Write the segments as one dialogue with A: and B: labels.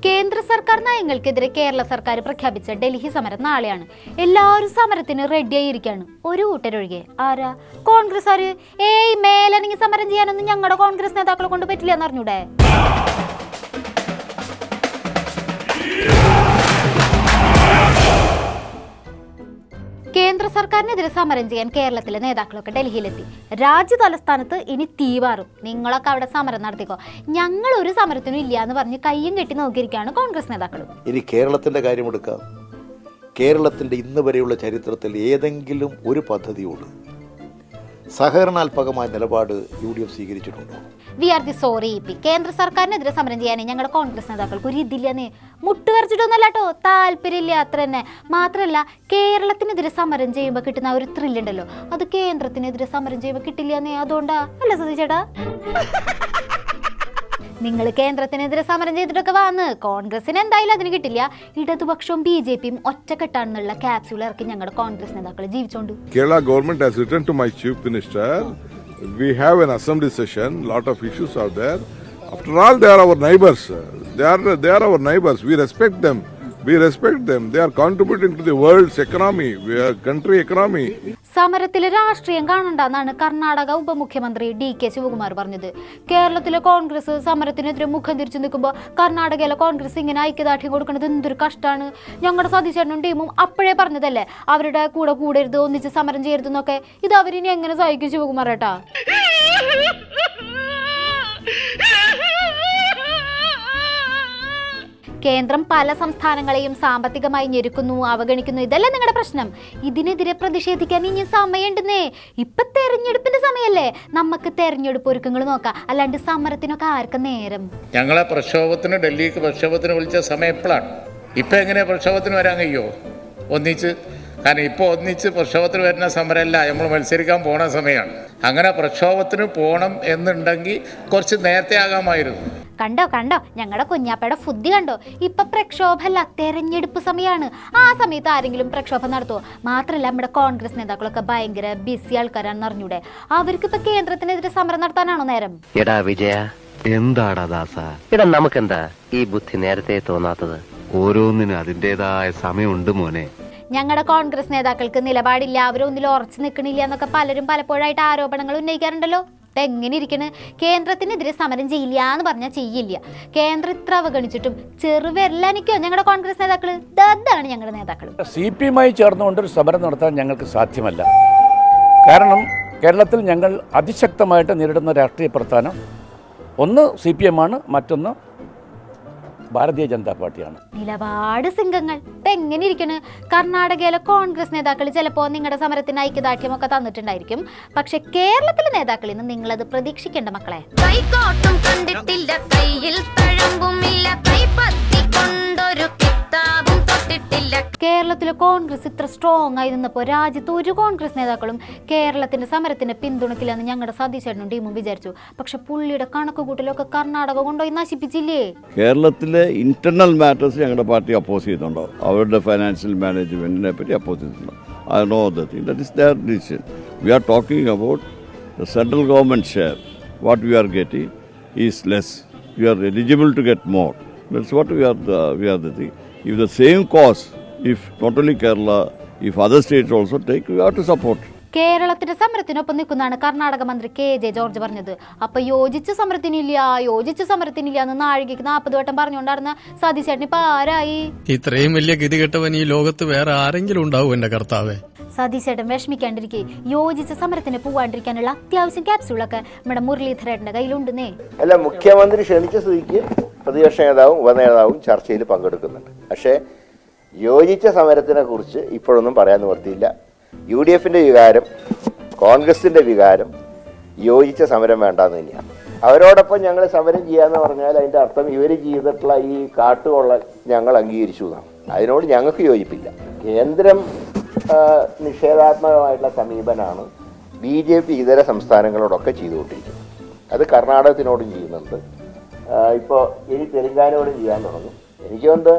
A: കേന്ദ്ര സർക്കാർ നയങ്ങൾക്കെതിരെ കേരള സർക്കാർ പ്രഖ്യാപിച്ച ഡൽഹി സമരം നാളെയാണ്. എല്ലാവരും സമരത്തിന് റെഡിയായിരിക്കാണ്, ഒരു കൂട്ടരൊഴികെ. ആരാ? കോൺഗ്രസ്സുകാര്. മേലനങ്ങി സമരം ചെയ്യാനൊന്നും ഞങ്ങളുടെ കോൺഗ്രസ് നേതാക്കളെ കൊണ്ട് പറ്റില്ല എന്ന് അറിഞ്ഞൂടെ? കേന്ദ്ര സർക്കാരിനെതിരെ സമരം ചെയ്യാൻ കേരളത്തിലെ നേതാക്കളൊക്കെ ഡൽഹിയിലെത്തി. രാജ്യ തലസ്ഥാനത്ത് ഇനി തീവാറും. നിങ്ങളൊക്കെ അവിടെ സമരം നടത്തിക്കോ, ഞങ്ങൾ ഒരു സമരത്തിനും ഇല്ല എന്ന് പറഞ്ഞ് കയ്യും കെട്ടി നോക്കിയിരിക്കുകയാണ് കോൺഗ്രസ് നേതാക്കളും.
B: ഇനി കേരളത്തിന്റെ കാര്യമെടുക്കാം. കേരളത്തിന്റെ ഇന്ന് വരെയുള്ള ചരിത്രത്തിൽ ഏതെങ്കിലും ഒരു പദ്ധതിയോട് സഹകരണാത്മകമായ നിലപാട് UDF സ്വീകരിച്ചിട്ടുണ്ടോ?
A: We are the sorry. കേന്ദ്ര സർക്കാരിനെതിരെ സമരം ചെയ്യാനേ ഞങ്ങളുടെ കോൺഗ്രസ് നേതാക്കൾക്ക് ഒരു ഇതില്ലെന്നേ. മുട്ടുവരച്ചിട്ടൊന്നല്ല കേട്ടോ, താല്പര്യമില്ല, അത്ര തന്നെ. മാത്രമല്ല, കേരളത്തിനെതിരെ സമരം ചെയ്യുമ്പോൾ കിട്ടുന്ന ഒരു ത്രില്ലുണ്ടല്ലോ, അത് കേന്ദ്രത്തിനെതിരെ സമരം ചെയ്യുമ്പോൾ കിട്ടില്ലെന്നേ. അതുകൊണ്ടാ അല്ല സതീ ചേട്ടാ? നിങ്ങൾ കേന്ദ്രത്തിനെതിരെ സമരം ചെയ്തിട്ടൊക്കെ വന്ന് കോൺഗ്രസിന് എന്തായാലും അതിന് കിട്ടില്ല. ഇടതുപക്ഷവും BJPയും ഒറ്റക്കെട്ടാണെന്നുള്ള ക്യാപ്സ്യൂൾ ഇറക്കി ഞങ്ങളുടെ കോൺഗ്രസ് നേതാക്കൾ ജീവിച്ചോണ്ട്.
C: Kerala government has written to my chief minister. We have an assembly session. Lot of issues are there. After all, they are our neighbors. They are our neighbors. We respect them. They are contributing to the world's economy, country economy.
A: സമരത്തിലെ രാഷ്ട്രീയം കാണണ്ടെന്നാണ് കർണാടക ഉപമുഖ്യമന്ത്രി DK Shivakumar പറഞ്ഞത്. കേരളത്തിലെ കോൺഗ്രസ് സമരത്തിനെതിരെ മുഖം തിരിച്ചു നിൽക്കുമ്പോൾ കർണാടകയിലെ കോൺഗ്രസ് ഇങ്ങനെ ഐക്യദാർഢ്യം കൊടുക്കുന്നത് എന്തൊരു കഷ്ടമാണ്. ഞങ്ങളുടെ സതീശേട്ടനും ടീമും അപ്പോഴേ പറഞ്ഞതല്ലേ അവരുടെ കൂടെ കൂടരുത്, ഒന്നിച്ച് സമരം ചെയ്യരുതെന്നൊക്കെ. ഇത് അവരിനി എങ്ങനെ സഹിക്കും ശിവകുമാർ ഏട്ടാ? കേന്ദ്രം പല സംസ്ഥാനങ്ങളെയും സാമ്പത്തികമായി ഞെരുക്കുന്നു, അവഗണിക്കുന്നു. ഇതല്ല നിങ്ങളുടെ പ്രശ്നം. ഇതിനെതിരെ പ്രതിഷേധിക്കാൻ ഇനി സമയമുണ്ടെന്നേ. ഇപ്പൊ തെരഞ്ഞെടുപ്പിന്റെ സമയല്ലേ, നമുക്ക് തെരഞ്ഞെടുപ്പ് ഒരുക്കങ്ങൾ നോക്കാം. അല്ലാണ്ട് സമരത്തിനൊക്കെ ആർക്കും നേരം?
D: ഞങ്ങളെ പ്രക്ഷോഭത്തിന്, ഡൽഹിക്ക് പ്രക്ഷോഭത്തിന് വിളിച്ച സമയം എപ്പോഴാണ്? ഇപ്പം എങ്ങനെയാ പ്രക്ഷോഭത്തിന് വരാൻ കഴിയുമോ ഒന്നിച്ച്? കാരണം ഇപ്പോൾ ഒന്നിച്ച് പ്രക്ഷോഭത്തിന് വരുന്ന സമരമല്ല, നമ്മൾ മത്സരിക്കാൻ പോണ സമയമാണ്. അങ്ങനെ പ്രക്ഷോഭത്തിന് പോകണം എന്നുണ്ടെങ്കിൽ കുറച്ച് നേരത്തെ ആകാമായിരുന്നു.
A: കണ്ടോ ഞങ്ങളുടെ കുഞ്ഞാപ്പയുടെ ബുദ്ധി കണ്ടോ? ഇപ്പൊ പ്രക്ഷോഭമല്ല, തെരഞ്ഞെടുപ്പ് സമയമാണ്. ആ സമയത്ത് ആരെങ്കിലും പ്രക്ഷോഭം നടത്തുമോ? മാത്രമല്ല, നമ്മുടെ കോൺഗ്രസ് നേതാക്കളൊക്കെ ഭയങ്കര ബിസി ആൾക്കാരാണെന്ന് അറിഞ്ഞൂടെ? അവർക്ക് ഇപ്പൊ കേന്ദ്രത്തിനെതിരെ സമരം നടത്താനാണോ നേരം?
E: എടാ വിജയ, എന്താടാ ദാസ, നമുക്കെന്താ ഈ ബുദ്ധി നേരത്തെ തോന്നാത്തത്? ഓരോന്നിനും അതിൻ്റെതായ സമയമുണ്ട് മോനെ.
A: ഞങ്ങളുടെ കോൺഗ്രസ് നേതാക്കൾക്ക് നിലപാടില്ല, അവരൊന്നിലും ഉറച്ചു നിൽക്കണില്ല എന്നൊക്കെ പലരും പലപ്പോഴായിട്ട് ആരോപണങ്ങൾ ഉന്നയിക്കാറുണ്ടല്ലോ. ഇപ്പം എങ്ങനെ ഇരിക്കണ്? കേന്ദ്രത്തിനെതിരെ സമരം ചെയ്യില്ല എന്ന് പറഞ്ഞാൽ ചെയ്യില്ല. കേന്ദ്രം ഇത്ര അവഗണിച്ചിട്ടും ചെറുവിരലനിക്കോ ഞങ്ങളുടെ കോൺഗ്രസ് നേതാക്കൾ? അതാണ് ഞങ്ങളുടെ നേതാക്കൾ.
F: CPM-മായി ചേർന്നുകൊണ്ട് ഒരു സമരം നടത്താൻ ഞങ്ങൾക്ക് സാധ്യമല്ല. കാരണം കേരളത്തിൽ ഞങ്ങൾ അതിശക്തമായിട്ട് നേരിടുന്ന രാഷ്ട്രീയ പ്രസ്ഥാനം ഒന്ന് CPM ആണ്, മറ്റൊന്ന് ഭാരതീയ ജനതാ പാർട്ടിയാണ്.
A: നിലപാട് സിംഗങ്ങൾ. ഇപ്പം എങ്ങനെ ഇരിക്കണ്? കർണാടകയിലെ കോൺഗ്രസ് നേതാക്കൾ ചിലപ്പോൾ നിങ്ങളുടെ സമരത്തിന് ഐക്യദാർഢ്യമൊക്കെ തന്നിട്ടുണ്ടായിരിക്കും. പക്ഷെ കേരളത്തിലെ നേതാക്കളിൽ നിന്ന് നിങ്ങളത് പ്രതീക്ഷിക്കേണ്ട മക്കളെ.
G: കൈകോട്ടും കണ്ടിട്ടില്ല, കയ്യിൽ തഴമ്പുമില്ല, കൈപ്പത്തിക്കൊണ്ടൊരു കിതാബും തൊട്ടിട്ടില്ല.
A: കേരളത്തിലെ കോൺഗ്രസ് ഇത്ര സ്ട്രോങ് ആയി നിന്നപ്പോൾ രാജ്യത്ത് ഒരു കോൺഗ്രസ് നേതാക്കളും കേരളത്തിന്റെ സമരത്തിന് പിന്തുണക്കില്ലെന്ന് ഞങ്ങളുടെ സതീശേട്ടനും ടീമും വിചാരിച്ചു. പക്ഷെ പുള്ളിയുടെ കണക്കുകൂട്ടലൊക്കെ കർണാടക കൊണ്ടുപോയി നശിപ്പിച്ചില്ലേ?
H: കേരളത്തിലെ ഇന്റർണൽ മാറ്റേഴ്സ് ഞങ്ങളുടെ പാർട്ടി അപ്പോസ് ചെയ്യുന്നുണ്ടോ? അവരുടെ ഫൈനാൻഷ്യൽ മാനേജ്മെന്റിനെ പറ്റി അപ്പോസ് ചെയ്തിട്ടുണ്ടോ? I know that is their decision. We are talking about the central government share. What we are getting is less. We are eligible to get more. That's what we are the thing. If the same cause, if not only Kerala, if other states also take, we have to support.
A: കേരളത്തിന്റെ സമരത്തിനൊപ്പം നിൽക്കുന്നതാണ് കർണാടക മന്ത്രി KJ George പറഞ്ഞത്. അപ്പൊ യോജിച്ച സമരത്തിനില്ല എന്ന് നാഴികയ്ക്ക് 40 വട്ടം പറഞ്ഞുകൊണ്ടായിരുന്ന സതീശേട്ടൻ ഇപ്പൊ ആരായി?
I: ഇത്രയും വലിയ ഗതികെട്ടവൻ ഈ ലോകത്ത് വേറെ ആരെങ്കിലും ഉണ്ടാവും എന്റെ കർത്താവേ?
A: സതീശേട്ടൻ വിഷമിക്കാണ്ടിരിക്കെ യോജിച്ച സമരത്തിന് പോവാണ്ടിരിക്കാനുള്ള അത്യാവശ്യം ക്യാപ്സ്യൂളൊക്കെ നമ്മുടെ മുരളീധരേട്ടന്റെ കയ്യിലുണ്ടെന്നേ.
B: അല്ല, മുഖ്യമന്ത്രി ക്ഷണിച്ച സ്ഥിതിക്ക് പ്രതിപക്ഷ നേതാവും ഉപനേതാവും ചർച്ചയിൽ പങ്കെടുക്കുന്നുണ്ട്. പക്ഷേ യോജിച്ച സമരത്തിനെ കുറിച്ച് ഇപ്പോഴൊന്നും പറയാൻ നിവർത്തിയില്ല. UDFന്റെ വികാരം, കോൺഗ്രസിന്റെ വികാരം യോജിച്ച സമരം വേണ്ടാന്ന് തന്നെയാണ്. അവരോടൊപ്പം ഞങ്ങൾ സമരം ചെയ്യാന്ന് പറഞ്ഞാൽ അതിൻ്റെ അർത്ഥം ഇവർ ചെയ്തിട്ടുള്ള ഈ കാട്ടുകൊള്ള ഞങ്ങൾ അംഗീകരിച്ചു എന്നാണ്. അതിനോട് ഞങ്ങൾക്ക് യോജിപ്പില്ല. കേന്ദ്രം നിഷേധാത്മകമായിട്ടുള്ള സമീപനമാണ് BJP ഇതര സംസ്ഥാനങ്ങളോടൊക്കെ ചെയ്തുകൊണ്ടിരിക്കുന്നത്. അത് കർണാടകത്തിനോടും ചെയ്യുന്നുണ്ട്. ഇപ്പോൾ ഇനി തെലങ്കാനയോടും ചെയ്യാൻ തുടങ്ങും. എനിക്കുകൊണ്ട്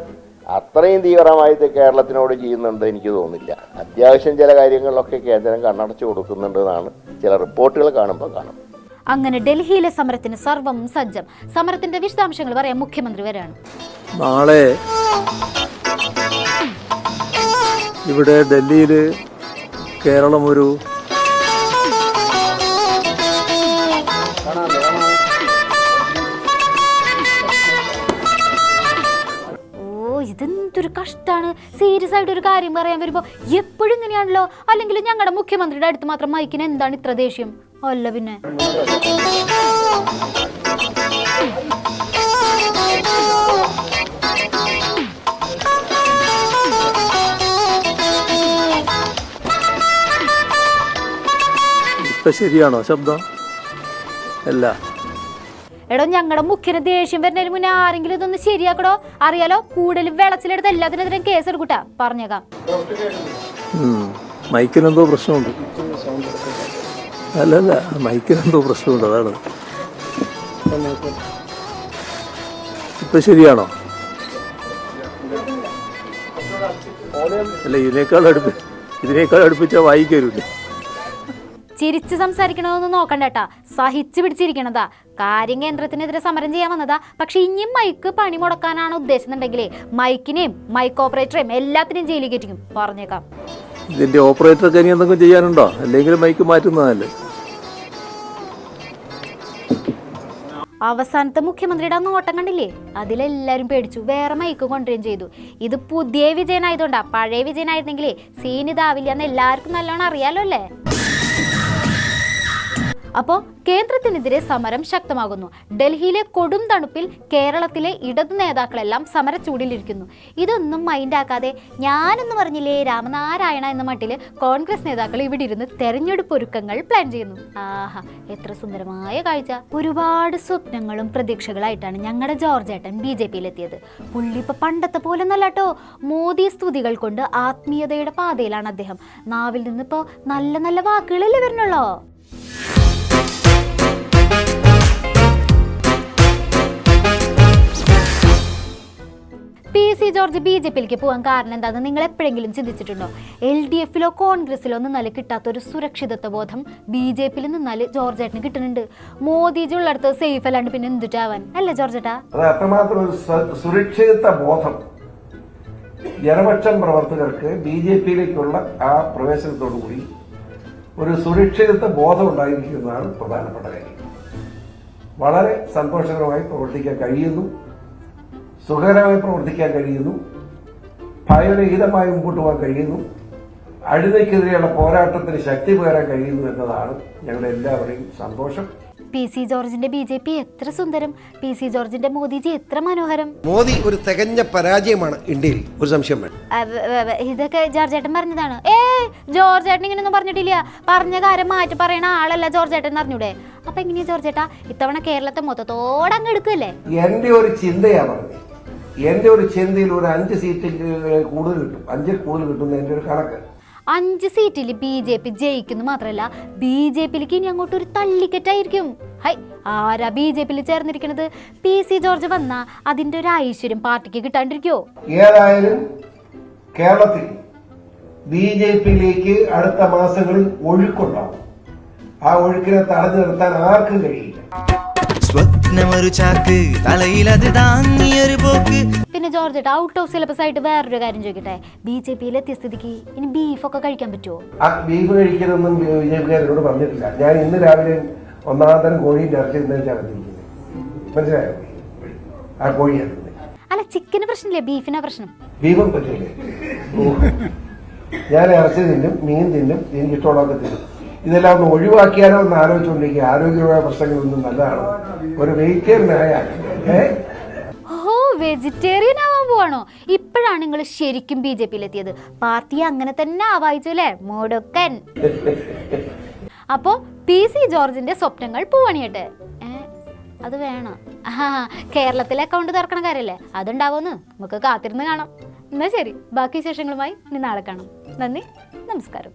B: അത്രയും തീവ്രമായിട്ട് കേരളത്തിനോട് ചെയ്യുന്നുണ്ട് എനിക്ക് തോന്നുന്നില്ല. അത്യാവശ്യം ചില കാര്യങ്ങളിലൊക്കെ കേന്ദ്രം കണ്ണടച്ചു കൊടുക്കുന്നുണ്ടെന്നാണ് ചില റിപ്പോർട്ടുകൾ കാണുമ്പോൾ കാണും.
A: അങ്ങനെ ഡൽഹിയിലെ സമരത്തിന് സർവം സജ്ജം. സമരത്തിന്റെ വിശദാംശങ്ങൾ പറയാൻ മുഖ്യമന്ത്രി വരെയാണ്.
J: നാളെ ഇവിടെ ഡൽഹിയിൽ കേരളം ഒരു
A: ഇതെന്തൊരു കഷ്ടാണ്. സീരിയസ് ആയിട്ട് ഒരു കാര്യം പറയാൻ വരുമ്പോ എപ്പോഴും ഇങ്ങനെയാണല്ലോ. അല്ലെങ്കിൽ ഞങ്ങളുടെ മുഖ്യമന്ത്രിയുടെ അടുത്ത് മാത്രം മൈക്കിന് എന്താണ് ഇത്ര ദേഷ്യം? അല്ല പിന്നെ
J: ഇപ്പൊ ശരിയാണോ ശബ്ദം? അല്ല,
A: എടോ, ഞങ്ങളുടെ മുഖ്യന് ദേഷ്യം വരുന്നതിന് മുന്നേ ആരെങ്കിലും ഇതൊന്ന് ശരിയാക്കടോ. അറിയാലോ, കൂടുതൽ വെളച്ചിലെടുത്ത് എല്ലാത്തിനെതിരെ കേസ് എടുക്കൂട്ടാ, പറഞ്ഞേക്കാം.
J: മൈക്കിനെന്തോ പ്രശ്നമുണ്ട്. അല്ലല്ല, മൈക്കിനെന്തോ പ്രശ്നമുണ്ട്, അതാണ്. ഇപ്പൊ ശരിയാണോ? അല്ല, ഇതിനേക്കാൾ അടുപ്പിച്ചാൽ വായിക്കരുല്ലേ?
A: ചിരിച്ച് സംസാരിക്കണമെന്ന് നോക്കണ്ടേട്ടാ, സഹിച്ചു പിടിച്ചിരിക്കണതാ. കാര്യം കേന്ദ്രത്തിനെതിരെ സമരം ചെയ്യാൻ വന്നതാ. പക്ഷെ ഇനിയും മൈക്ക് പണി മുടക്കാനാണ് ഉദ്ദേശിക്കുന്നുണ്ടെങ്കിലേ മൈക്കിനെയും മൈക്ക് ഓപ്പറേറ്ററെയും എല്ലാത്തിനെയും ജയിലിൽ കയറ്റിക്കും, പറഞ്ഞേക്കാം.
J: ഇതിന്റെ ഓപ്പറേറ്റർക്ക് ഇനി എന്തെങ്കിലും ചെയ്യാനുണ്ടോ? അല്ലെങ്കിൽ മൈക്ക് മാറ്റുന്നതല്ലേ?
A: അവസാനത്തെ മുഖ്യമന്ത്രിയുടെ നോട്ടം കണ്ടില്ലേ? അതിലെല്ലാരും പേടിച്ചു, വേറെ മൈക്ക് കൊണ്ടുവരികയും ചെയ്തു. ഇത് പുതിയ വിജയനായതുകൊണ്ടാ. പഴയ വിജയനായിരുന്നെങ്കിലേ സീൻ ഇതാവില്ല എന്ന് എല്ലാവർക്കും നല്ലോണം അറിയാലോ അല്ലേ? അപ്പോൾ കേന്ദ്രത്തിനെതിരെ സമരം ശക്തമാകുന്നു. ഡൽഹിയിലെ കൊടും തണുപ്പിൽ കേരളത്തിലെ ഇടതു നേതാക്കളെല്ലാം സമരച്ചൂടിലിരിക്കുന്നു. ഇതൊന്നും മൈൻഡാക്കാതെ ഞാനെന്ന് പറഞ്ഞില്ലേ രാമനാരായണ എന്ന മട്ടിൽ കോൺഗ്രസ് നേതാക്കൾ ഇവിടെ ഇരുന്ന് തെരഞ്ഞെടുപ്പ് ഒരുക്കങ്ങൾ പ്ലാൻ ചെയ്യുന്നു. ആഹാ, എത്ര സുന്ദരമായ കാഴ്ച. ഒരുപാട് സ്വപ്നങ്ങളും പ്രതീക്ഷകളായിട്ടാണ് ഞങ്ങളുടെ ജോർജ് ഏട്ടൻ BJP-യിലെത്തിയത്. പുള്ളി ഇപ്പം പണ്ടത്തെ പോലെ നല്ലട്ടോ. മോദി സ്തുതികൾ കൊണ്ട് ആത്മീയതയുടെ പാതയിലാണ് അദ്ദേഹം. നാവിൽ നിന്നിപ്പോൾ നല്ല നല്ല വാക്കുകളല്ലേ വരുന്നുള്ളോ? PC ജോർജ് BJP-യിലേക്ക് പോകാൻ കാരണം എന്താണെന്ന് നിങ്ങൾ എപ്പോഴെങ്കിലും ചിന്തിച്ചിട്ടുണ്ടോ? LDF-ലോ കോൺഗ്രസിലോ നിന്നാൽ കിട്ടാത്തൊരു സുരക്ഷിതത്വ ബോധം BJP-യിൽ നിന്നാൽ ജോർജ് ഏട്ടന് കിട്ടുന്നുണ്ട്. മോദിജി ഉള്ളിടത്ത് സേഫ് അല്ലാണ്ട് പിന്നെ എന്തിട്ടാവാൻ, അല്ലേ ജോർജ് ഏട്ടാ?
K: അത് അത്രമാത്രം ഒരു സുരക്ഷിതത്വ ബോധം ജനപക്ഷം പ്രവർത്തകർക്ക് BJP-യിലേക്കുള്ള ആ പ്രവേശനത്തോടുകൂടി ഒരു സുരക്ഷിതത്വ ബോധം ഉണ്ടായിരിക്കുന്നതാണ് പ്രധാനപ്പെട്ട കാര്യം. വളരെ സന്തോഷകരമായി പ്രവർത്തിക്കാൻ കഴിയുന്നു, സുഖകരമായി പ്രവർത്തിക്കാൻ കഴിയുന്നു, ഭയരഹിതമായി മുമ്പോട്ട് പോകാൻ കഴിയുന്നു, അഴിമതിക്കെതിരെയുള്ള പോരാട്ടത്തിന് ശക്തി പകരാൻ കഴിയുന്നു എന്നതാണ് ഞങ്ങളുടെ എല്ലാവരുടെയും സന്തോഷം.
A: PC ജോർജിന്റെ BJP എത്ര സുന്ദരം, PC ജോർജിന്റെ മോദിജി എത്ര മനോഹരം.
L: മോദി ഒരു തികഞ്ഞ പരാജയമാണ് ഇന്ത്യയിൽ, ഒരു സംശയം വേണം.
A: ഇതൊക്കെ ജോർജ് ഏട്ടൻ പറഞ്ഞതാണ്. ജോർജ് ഏട്ടൻ ഇങ്ങനെയൊന്നും പറഞ്ഞിട്ടില്ല. പറഞ്ഞ കാര്യം മാറ്റി പറയണ ആളല്ല ജോർജ് ഏട്ടൻ അറിഞ്ഞൂടെ? അപ്പൊ എങ്ങനെയാ ജോർജ് ഏട്ടാ ഇത്തവണ കേരളത്തെ മൊത്തത്തോടെ അങ്ങ് എടുക്കല്ലേ?
K: എന്റെ ഒരു ചിന്തയാ പറഞ്ഞത്. എന്റെ ഒരു ചിന്തയിൽ ഒരു 5 സീറ്റിൽ കൂടുതൽ കിട്ടും, 5ൽ കൂടുതൽ കിട്ടുന്ന എന്റെ ഒരു കണക്ക്.
A: 5 സീറ്റിൽ BJP ജയിക്കുന്നു മാത്രമല്ല BJP-യിലേക്ക് ഇനി അങ്ങോട്ട് ഒരു തള്ളിക്കെറ്റായിരിക്കും. ഹൈ, ആരാ BJP-യിൽ ചേർന്നിരിക്കുന്നത്? PC ജോർജ് വന്നാ അതിന്റെ ഒരു ഐശ്വര്യം പാർട്ടിക്ക് കിട്ടാണ്ടിരിക്കോ?
K: ഏതായാലും കേരളത്തിൽ BJP-യിലേക്ക് അടുത്ത മാസങ്ങളിൽ ഒഴുക്കുണ്ടാവും. ആ ഒഴുക്കിനെ തടഞ്ഞു നിർത്താൻ ആർക്കും കഴിയില്ല.
A: പിന്നെ ജോർജ് ഏട്ടാ, ഔട്ട് ഓഫ് സിലബസ് ആയിട്ട് വേറൊരു കാര്യം ചോദിക്കട്ടെ. BJP-യിൽ എത്തിയ സ്ഥിതിക്ക് ഇനി ബീഫൊക്കെ കഴിക്കാൻ പറ്റുമോ?
K: ആ ബീഫ് കഴിക്കണമെന്നും BJP-കാരോട് പറഞ്ഞിട്ടില്ല. ഞാൻ ഇന്ന് രാവിലെ 1-ാം തരം കോഴിയുടെ ഇറച്ചി വെച്ചാണ് മനസ്സിലായോ? ആ കോഴിയാണ്.
A: അല്ല, ചിക്കന് പ്രശ്നമില്ലേ, ബീഫിനാ പ്രശ്നം.
K: ബീഫും പറ്റില്ലേ? ഞാൻ ഇറച്ചി തിന്നും, മീൻ തിന്നും, എനിക്ക് ഇഷ്ടമുള്ളതൊക്കെ തിന്നും. ഇതെല്ലാം ഒന്ന് ഒഴിവാക്കിയാലോ എന്ന് ആലോചിച്ചുകൊണ്ടിരിക്കുക. ആരോഗ്യപരമായ പ്രശ്നങ്ങളൊന്നും നല്ലതാണ് ഒരു വെജിറ്റേറിയനായ.
A: വെജിറ്റേറിയൻ ആവാൻ പോവാണോ? ഇപ്പോഴാണ് നിങ്ങൾ ശരിക്കും BJP-യിലെത്തിയത്. പാർട്ടി അങ്ങനെ തന്നെ ആവായിച്ചു അല്ലേ, മുടുക്കൻ. അപ്പോ PC ജോർജിന്റെ സ്വപ്നങ്ങൾ പൂവണിയട്ടെ. അത് വേണം. കേരളത്തിലെ അക്കൗണ്ട് തുറക്കണ കാര്യല്ലേ, അതുണ്ടാവുമെന്ന് നമുക്ക് കാത്തിരുന്ന് കാണാം. എന്നാ ശരി, ബാക്കി വിശേഷങ്ങളുമായി ഇനി നാളെ കാണാം. നന്ദി, നമസ്കാരം.